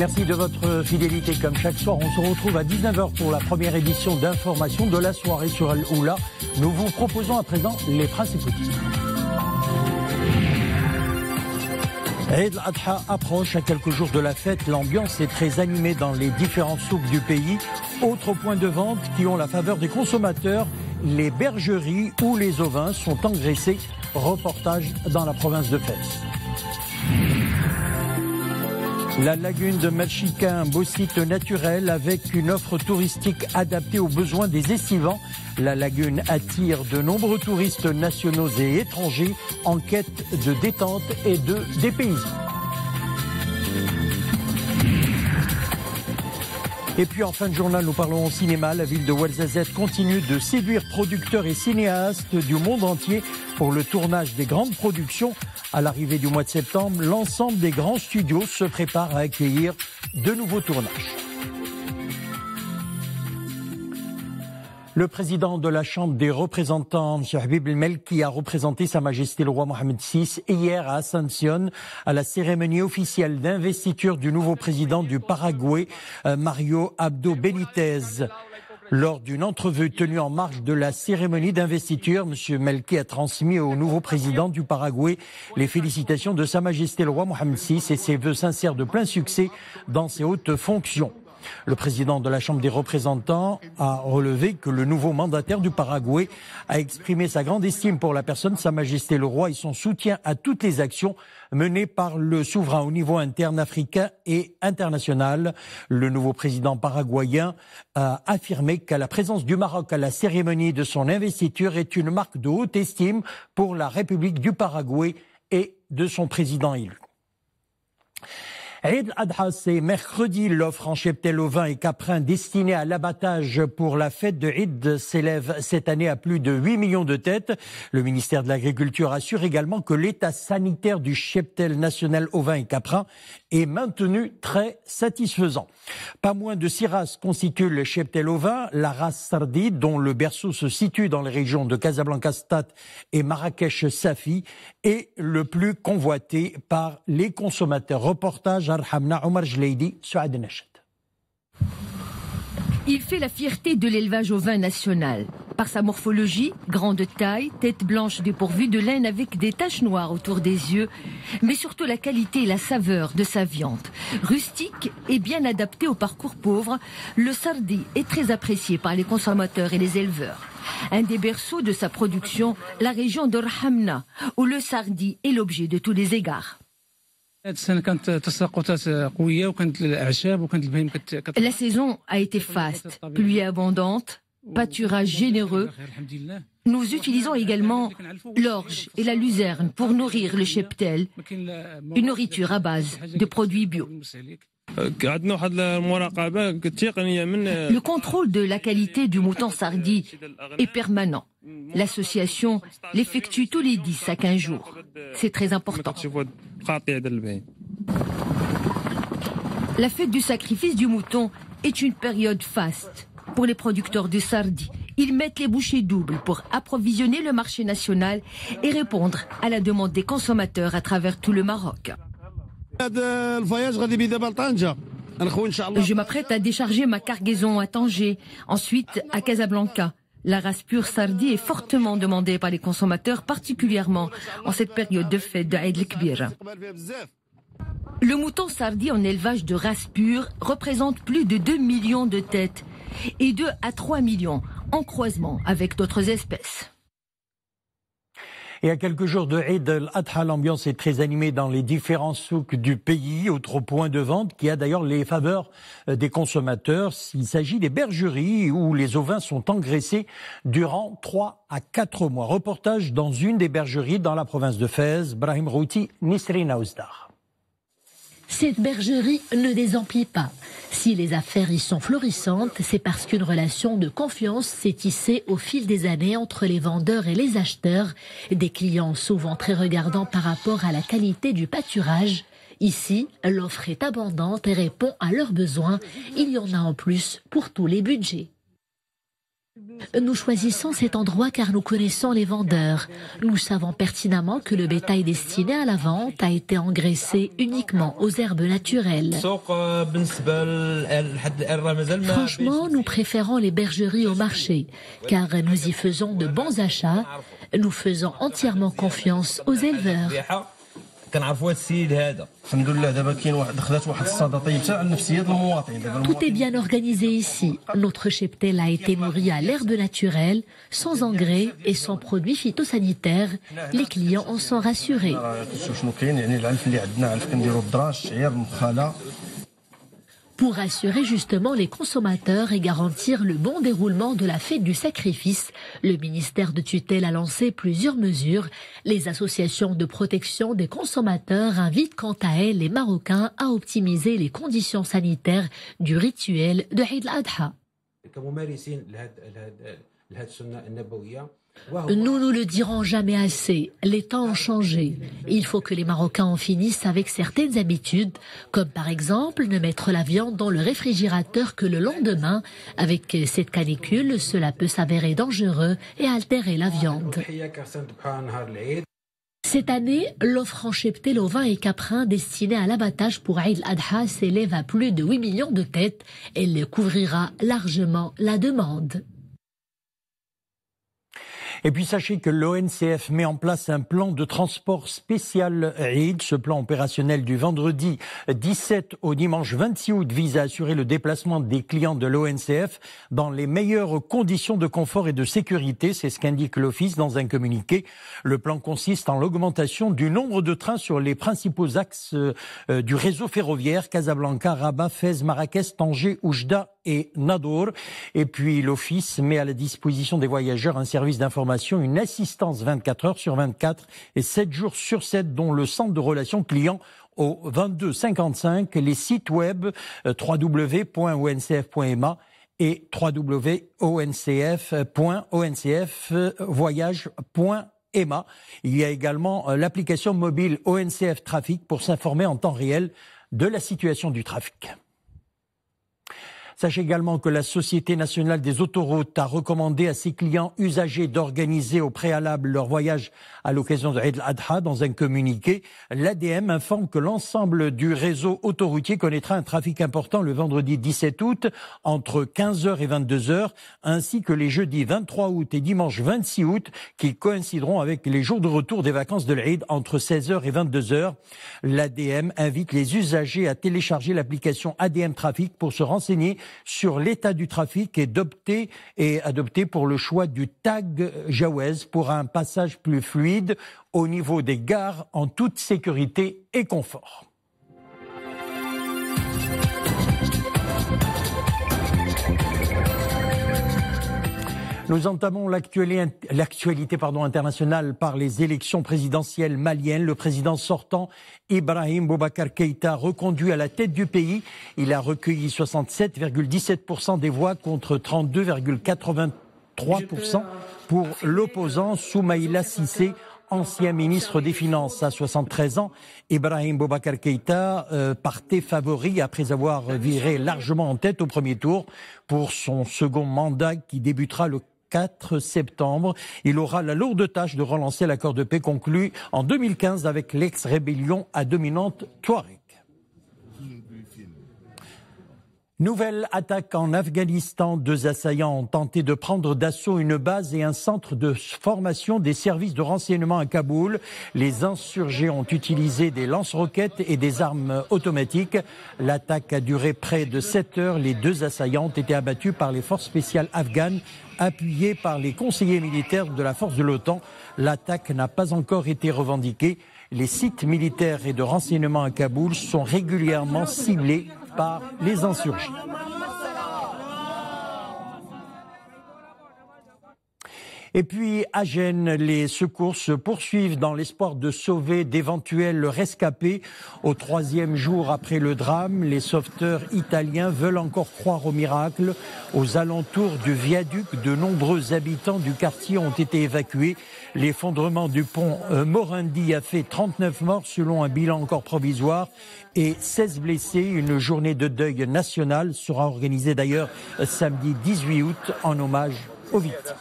Merci de votre fidélité. Comme chaque soir, on se retrouve à 19h pour la première édition d'information de la soirée sur Al-Oula. Nous vous proposons à présent les principaux titres. Eid al-Adha approche à quelques jours de la fête. L'ambiance est très animée dans les différents souks du pays. Autres points de vente qui ont la faveur des consommateurs, les bergeries où les ovins sont engraissés. Reportage dans la province de Fès. La lagune de Melchica, un beau site naturel avec une offre touristique adaptée aux besoins des estivants. La lagune attire de nombreux touristes nationaux et étrangers en quête de détente et de dépaysement. Et puis en fin de journal, nous parlons au cinéma. La ville de Ouarzazate continue de séduire producteurs et cinéastes du monde entier pour le tournage des grandes productions. À l'arrivée du mois de septembre, l'ensemble des grands studios se préparent à accueillir de nouveaux tournages. Le président de la Chambre des représentants, M. Habib El-Melki, a représenté Sa Majesté le roi Mohamed VI hier à Asunción à la cérémonie officielle d'investiture du nouveau président du Paraguay, Mario Abdo Benitez. Lors d'une entrevue tenue en marge de la cérémonie d'investiture, M. Melki a transmis au nouveau président du Paraguay les félicitations de Sa Majesté le roi Mohamed VI et ses vœux sincères de plein succès dans ses hautes fonctions. Le président de la Chambre des représentants a relevé que le nouveau mandataire du Paraguay a exprimé sa grande estime pour la personne de Sa Majesté le Roi et son soutien à toutes les actions menées par le souverain au niveau interne africain et international. Le nouveau président paraguayen a affirmé qu'à la présence du Maroc à la cérémonie de son investiture est une marque de haute estime pour la République du Paraguay et de son président élu. Eid al-Adha, c'est mercredi. L'offre en cheptel ovins et caprins destinée à l'abattage pour la fête de Eid s'élève cette année à plus de 8 millions de têtes. Le ministère de l'Agriculture assure également que l'état sanitaire du cheptel national ovins et caprins est maintenu très satisfaisant. Pas moins de 6 races constituent le cheptel ovin. La race Sardi, dont le berceau se situe dans les régions de Casablanca-Stade et Marrakech-Safi, est le plus convoité par les consommateurs. Reportage Arhamna Omar Jleidi, Souad Nachat. Il fait la fierté de l'élevage ovin national. Par sa morphologie, grande taille, tête blanche dépourvue de laine avec des taches noires autour des yeux, mais surtout la qualité et la saveur de sa viande. Rustique et bien adapté au parcours pauvre, le sardi est très apprécié par les consommateurs et les éleveurs. Un des berceaux de sa production, la région de Rhamna, où le sardi est l'objet de tous les égards. La saison a été faste, pluie abondante, pâturage généreux. Nous utilisons également l'orge et la luzerne pour nourrir le cheptel, une nourriture à base de produits bio. Le contrôle de la qualité du mouton sardi est permanent. L'association l'effectue tous les 10 à 15 jours. C'est très important. La fête du sacrifice du mouton est une période faste pour les producteurs de sardi. Ils mettent les bouchées doubles pour approvisionner le marché national et répondre à la demande des consommateurs à travers tout le Maroc. Je m'apprête à décharger ma cargaison à Tanger, ensuite à Casablanca. La race pure sardi est fortement demandée par les consommateurs, particulièrement en cette période de fête de Eid el-Kbir. Le mouton sardi en élevage de race pure représente plus de 2 millions de têtes et 2 à 3 millions en croisement avec d'autres espèces. Et à quelques jours de Eid al-Adha, l'ambiance est très animée dans les différents souks du pays. Autre point de vente qui a d'ailleurs les faveurs des consommateurs. Il s'agit des bergeries où les ovins sont engraissés durant 3 à 4 mois. Reportage dans une des bergeries dans la province de Fès. Brahim Routi, Nisrina Ouzdar. Cette bergerie ne désemplit pas. Si les affaires y sont florissantes, c'est parce qu'une relation de confiance s'est tissée au fil des années entre les vendeurs et les acheteurs, des clients souvent très regardants par rapport à la qualité du pâturage. Ici, l'offre est abondante et répond à leurs besoins. Il y en a en plus pour tous les budgets. Nous choisissons cet endroit car nous connaissons les vendeurs. Nous savons pertinemment que le bétail destiné à la vente a été engraissé uniquement aux herbes naturelles. Franchement, nous préférons les bergeries au marché car nous y faisons de bons achats. Nous faisons entièrement confiance aux éleveurs. Tout est bien organisé ici. Notre cheptel a été nourri à l'herbe naturelle, sans engrais et sans produits phytosanitaires. Les clients en sont rassurés. Pour rassurer justement les consommateurs et garantir le bon déroulement de la fête du sacrifice, le ministère de tutelle a lancé plusieurs mesures. Les associations de protection des consommateurs invitent quant à elles les Marocains à optimiser les conditions sanitaires du rituel de Eid al-Adha. Nous ne le dirons jamais assez, les temps ont changé. Il faut que les Marocains en finissent avec certaines habitudes, comme par exemple ne mettre la viande dans le réfrigérateur que le lendemain. Avec cette canicule, cela peut s'avérer dangereux et altérer la viande. Cette année, l'offre en cheptel ovins et caprins destinée à l'abattage pour Eid al-Adha s'élève à plus de 8 millions de têtes. Elle couvrira largement la demande. Et puis sachez que l'ONCF met en place un plan de transport spécial Eid. Ce plan opérationnel du vendredi 17 au dimanche 26 août vise à assurer le déplacement des clients de l'ONCF dans les meilleures conditions de confort et de sécurité. C'est ce qu'indique l'Office dans un communiqué. Le plan consiste en l'augmentation du nombre de trains sur les principaux axes du réseau ferroviaire: Casablanca, Rabat, Fès, Marrakech, Tanger, Oujda et Nador. Et puis l'Office met à la disposition des voyageurs un service d'information, une assistance 24 heures sur 24 et 7 jours sur 7, dont le centre de relations clients au 22 55, les sites web www.oncf.ma et www.oncf.voyage.ma. Il y a également l'application mobile ONCF Trafic pour s'informer en temps réel de la situation du trafic. Sachez également que la Société nationale des autoroutes a recommandé à ses clients usagers d'organiser au préalable leur voyage à l'occasion de Eid al-Adha. Dans un communiqué, l'ADM informe que l'ensemble du réseau autoroutier connaîtra un trafic important le vendredi 17 août entre 15h et 22h, ainsi que les jeudis 23 août et dimanche 26 août qui coïncideront avec les jours de retour des vacances de l'Eid entre 16h et 22h. L'ADM invite les usagers à télécharger l'application ADM Trafic pour se renseigner sur l'état du trafic et adopter pour le choix du tag Jawez pour un passage plus fluide au niveau des gares en toute sécurité et confort. Nous entamons l'actualité internationale par les élections présidentielles maliennes. Le président sortant, Ibrahim Boubacar Keïta, reconduit à la tête du pays. Il a recueilli 67,17% des voix contre 32,83% pour l'opposant Soumaïla Cissé, ancien ministre des Finances. À 73 ans, Ibrahim Boubacar Keïta partait favori après avoir viré largement en tête au premier tour. Pour son second mandat qui débutera le 4 septembre, il aura la lourde tâche de relancer l'accord de paix conclu en 2015 avec l'ex-rébellion à dominante Touareg. Nouvelle attaque en Afghanistan. 2 assaillants ont tenté de prendre d'assaut une base et un centre de formation des services de renseignement à Kaboul. Les insurgés ont utilisé des lance-roquettes et des armes automatiques. L'attaque a duré près de 7 heures. Les 2 assaillants ont été abattus par les forces spéciales afghanes, appuyées par les conseillers militaires de la force de l'OTAN. L'attaque n'a pas encore été revendiquée. Les sites militaires et de renseignement à Kaboul sont régulièrement ciblés par les insurgés. Et puis à Gênes, les secours se poursuivent dans l'espoir de sauver d'éventuels rescapés. Au 3e jour après le drame, les sauveteurs italiens veulent encore croire au miracle. Aux alentours du viaduc, de nombreux habitants du quartier ont été évacués. L'effondrement du pont Morandi a fait 39 morts selon un bilan encore provisoire et 16 blessés. Une journée de deuil national sera organisée d'ailleurs samedi 18 août en hommage aux victimes.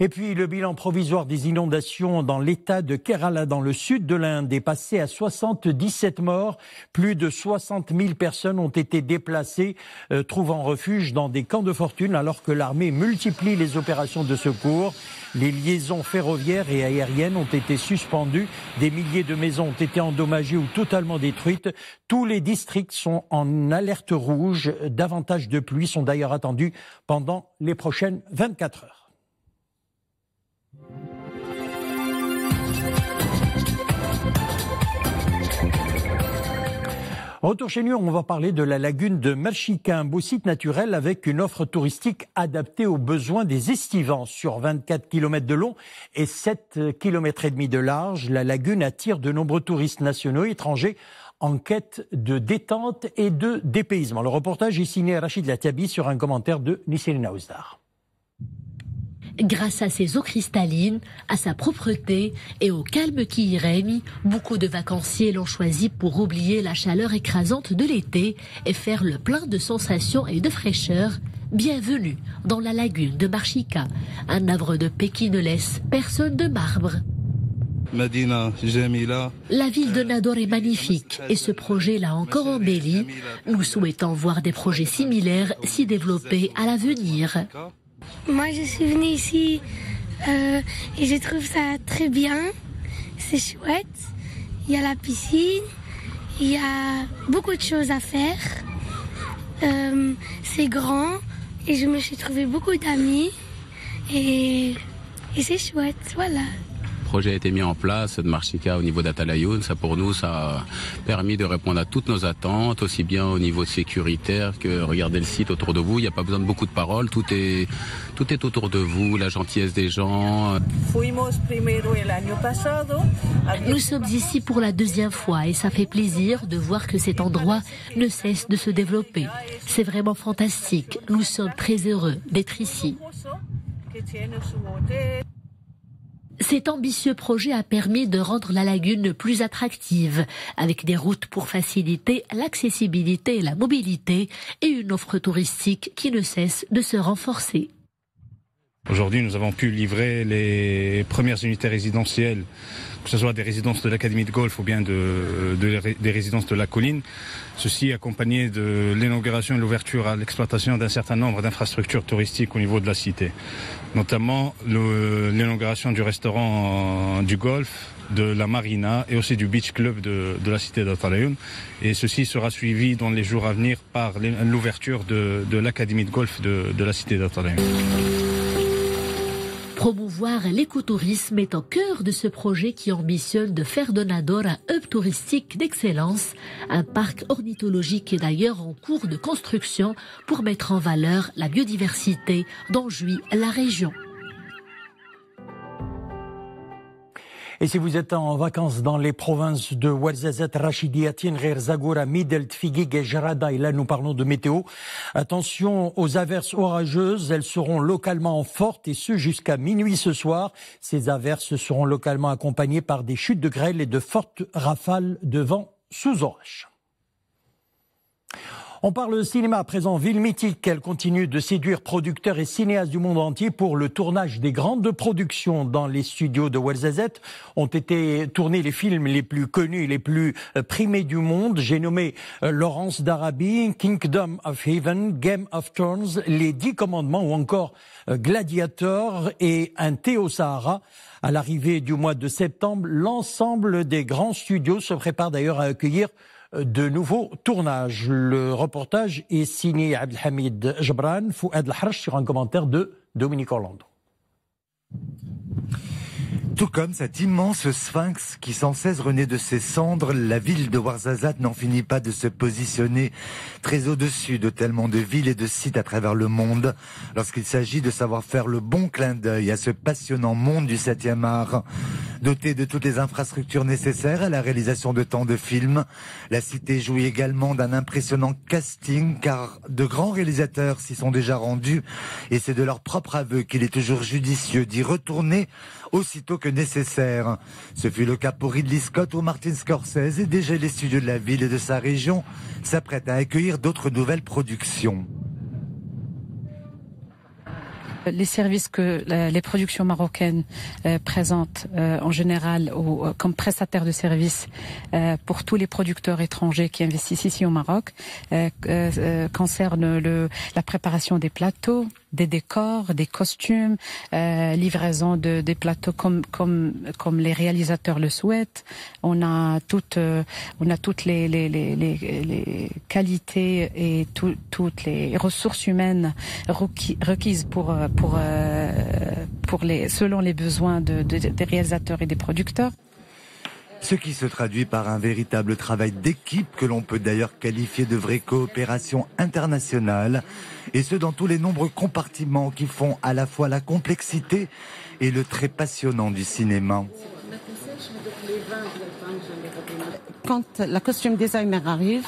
Et puis le bilan provisoire des inondations dans l'état de Kerala dans le sud de l'Inde est passé à 77 morts. Plus de 60 000 personnes ont été déplacées, trouvant refuge dans des camps de fortune alors que l'armée multiplie les opérations de secours. Les liaisons ferroviaires et aériennes ont été suspendues. Des milliers de maisons ont été endommagées ou totalement détruites. Tous les districts sont en alerte rouge. Davantage de pluies sont d'ailleurs attendues pendant les prochaines 24 heures. Retour chez nous, on va parler de la lagune de Mrshika, un beau site naturel avec une offre touristique adaptée aux besoins des estivants. Sur 24 km de long et 7 km et demi de large, la lagune attire de nombreux touristes nationaux et étrangers en quête de détente et de dépaysement. Le reportage est signé Rachid Latiabi sur un commentaire de Nisserina Ouzdar. Grâce à ses eaux cristallines, à sa propreté et au calme qui y règne, beaucoup de vacanciers l'ont choisi pour oublier la chaleur écrasante de l'été et faire le plein de sensations et de fraîcheur. Bienvenue dans la lagune de Mrshika, un havre de paix qui ne laisse personne de marbre. La ville de Nador est magnifique et ce projet l'a encore embellie. Nous souhaitons voir des projets similaires s'y développer à l'avenir. Moi, je suis venue ici et je trouve ça très bien. C'est chouette. Il y a la piscine. Il y a beaucoup de choses à faire. C'est grand et je me suis trouvé beaucoup d'amis. Et c'est chouette, voilà. Le projet a été mis en place de Mrshika au niveau d'Atalayoun. Ça, pour nous, ça a permis de répondre à toutes nos attentes, aussi bien au niveau sécuritaire que regardez le site autour de vous. Il n'y a pas besoin de beaucoup de paroles. Tout est autour de vous, la gentillesse des gens. Nous sommes ici pour la deuxième fois et ça fait plaisir de voir que cet endroit ne cesse de se développer. C'est vraiment fantastique. Nous sommes très heureux d'être ici. Cet ambitieux projet a permis de rendre la lagune plus attractive, avec des routes pour faciliter l'accessibilité et la mobilité, et une offre touristique qui ne cesse de se renforcer. Aujourd'hui, nous avons pu livrer les premières unités résidentielles, que ce soit des résidences de l'Académie de golf ou bien des résidences de la colline. Ceci accompagné de l'inauguration et l'ouverture à l'exploitation d'un certain nombre d'infrastructures touristiques au niveau de la cité. Notamment l'inauguration du restaurant du golf, de la marina et aussi du beach club de la cité d'Atalayoun. Et ceci sera suivi dans les jours à venir par l'ouverture de l'Académie de golf de la cité d'Atalayoun. Promouvoir l'écotourisme est au cœur de ce projet qui ambitionne de faire de Nador un hub touristique d'excellence. Un parc ornithologique est d'ailleurs en cours de construction pour mettre en valeur la biodiversité dont jouit la région. Et si vous êtes en vacances dans les provinces de Ouarzazate, Rachidi, Atien, Gher Zagoura, Midelt, Figuig et Jarada, et là nous parlons de météo, attention aux averses orageuses, elles seront localement fortes et ce jusqu'à minuit ce soir. Ces averses seront localement accompagnées par des chutes de grêle et de fortes rafales de vent sous orage. On parle cinéma à présent. Ville mythique, elle continue de séduire producteurs et cinéastes du monde entier pour le tournage des grandes productions dans les studios de Ouarzazate. Ont été tournés les films les plus connus et les plus primés du monde. J'ai nommé Lawrence d'Arabie, Kingdom of Heaven, Game of Thrones, Les 10 Commandements ou encore Gladiator et Un thé au Sahara. À l'arrivée du mois de septembre, l'ensemble des grands studios se préparent d'ailleurs à accueillir de nouveaux tournages. Le reportage est signé Abdelhamid Jabran, Fouad Al-Harch sur un commentaire de Dominique Orlando. Tout comme cet immense sphinx qui sans cesse renaît de ses cendres, la ville de Ouarzazate n'en finit pas de se positionner très au-dessus de tellement de villes et de sites à travers le monde lorsqu'il s'agit de savoir faire le bon clin d'œil à ce passionnant monde du 7e art. Dotée de toutes les infrastructures nécessaires à la réalisation de tant de films, la cité jouit également d'un impressionnant casting car de grands réalisateurs s'y sont déjà rendus et c'est de leur propre aveu qu'il est toujours judicieux d'y retourner aussitôt que nécessaire. Ce fut le cas pour Ridley Scott ou Martin Scorsese et déjà les studios de la ville et de sa région s'apprêtent à accueillir d'autres nouvelles productions. Les services que les productions marocaines présentent en général comme prestataires de services pour tous les producteurs étrangers qui investissent ici au Maroc concernent la préparation des plateaux, des décors, des costumes, livraison des plateaux comme les réalisateurs le souhaitent. On a toutes les qualités et toutes les ressources humaines requises selon les besoins des réalisateurs et des producteurs. Ce qui se traduit par un véritable travail d'équipe que l'on peut d'ailleurs qualifier de vraie coopération internationale, et ce dans tous les nombreux compartiments qui font à la fois la complexité et le très passionnant du cinéma. Quand la costume designer arrive,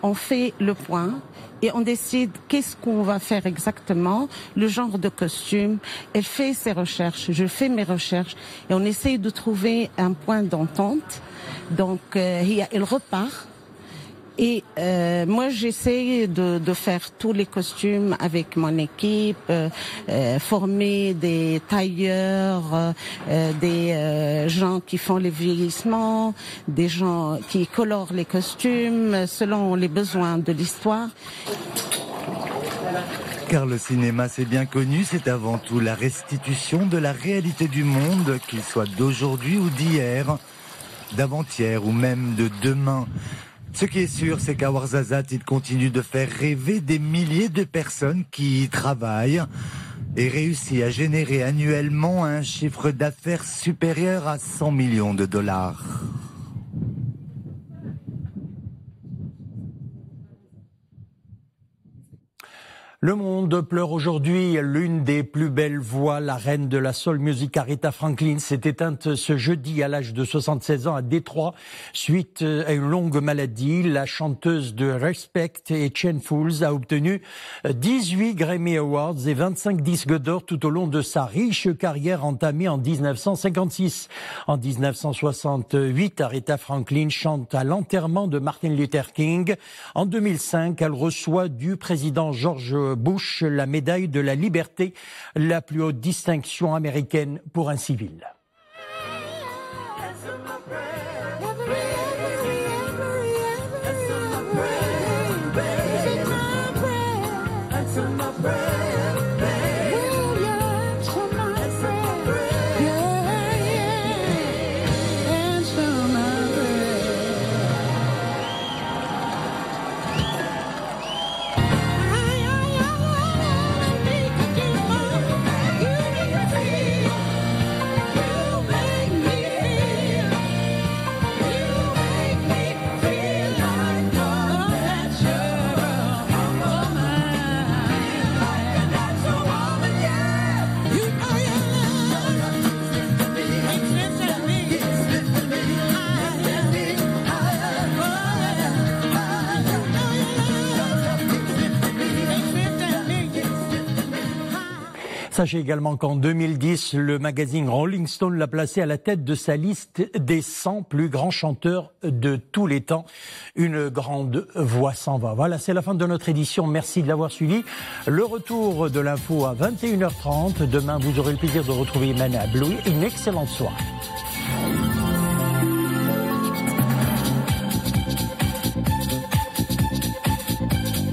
on fait le point et on décide qu'est-ce qu'on va faire exactement, le genre de costume. Elle fait ses recherches, je fais mes recherches et on essaye de trouver un point d'entente. Donc, elle repart. Et moi, j'essaie de faire tous les costumes avec mon équipe, former des tailleurs, des gens qui font les vieillissements, des gens qui colorent les costumes selon les besoins de l'histoire. Car le cinéma, c'est bien connu, c'est avant tout la restitution de la réalité du monde, qu'il soit d'aujourd'hui ou d'hier, d'avant-hier ou même de demain. Ce qui est sûr, c'est qu'à Ouarzazate, il continue de faire rêver des milliers de personnes qui y travaillent et réussit à générer annuellement un chiffre d'affaires supérieur à 100 millions de dollars. Le monde pleure aujourd'hui l'une des plus belles voix, la reine de la soul music Aretha Franklin s'est éteinte ce jeudi à l'âge de 76 ans à Détroit suite à une longue maladie. La chanteuse de Respect et Chainfuls a obtenu 18 Grammy Awards et 25 disques d'or tout au long de sa riche carrière entamée en 1956. En 1968, Aretha Franklin chante à l'enterrement de Martin Luther King. En 2005, elle reçoit du président George Bush la médaille de la liberté, la plus haute distinction américaine pour un civil. Sachez également qu'en 2010, le magazine Rolling Stone l'a placé à la tête de sa liste des 100 plus grands chanteurs de tous les temps. Une grande voix s'en va. Voilà, c'est la fin de notre édition. Merci de l'avoir suivi. Le retour de l'info à 21h30. Demain, vous aurez le plaisir de retrouver Mana Bloui. Une excellente soirée.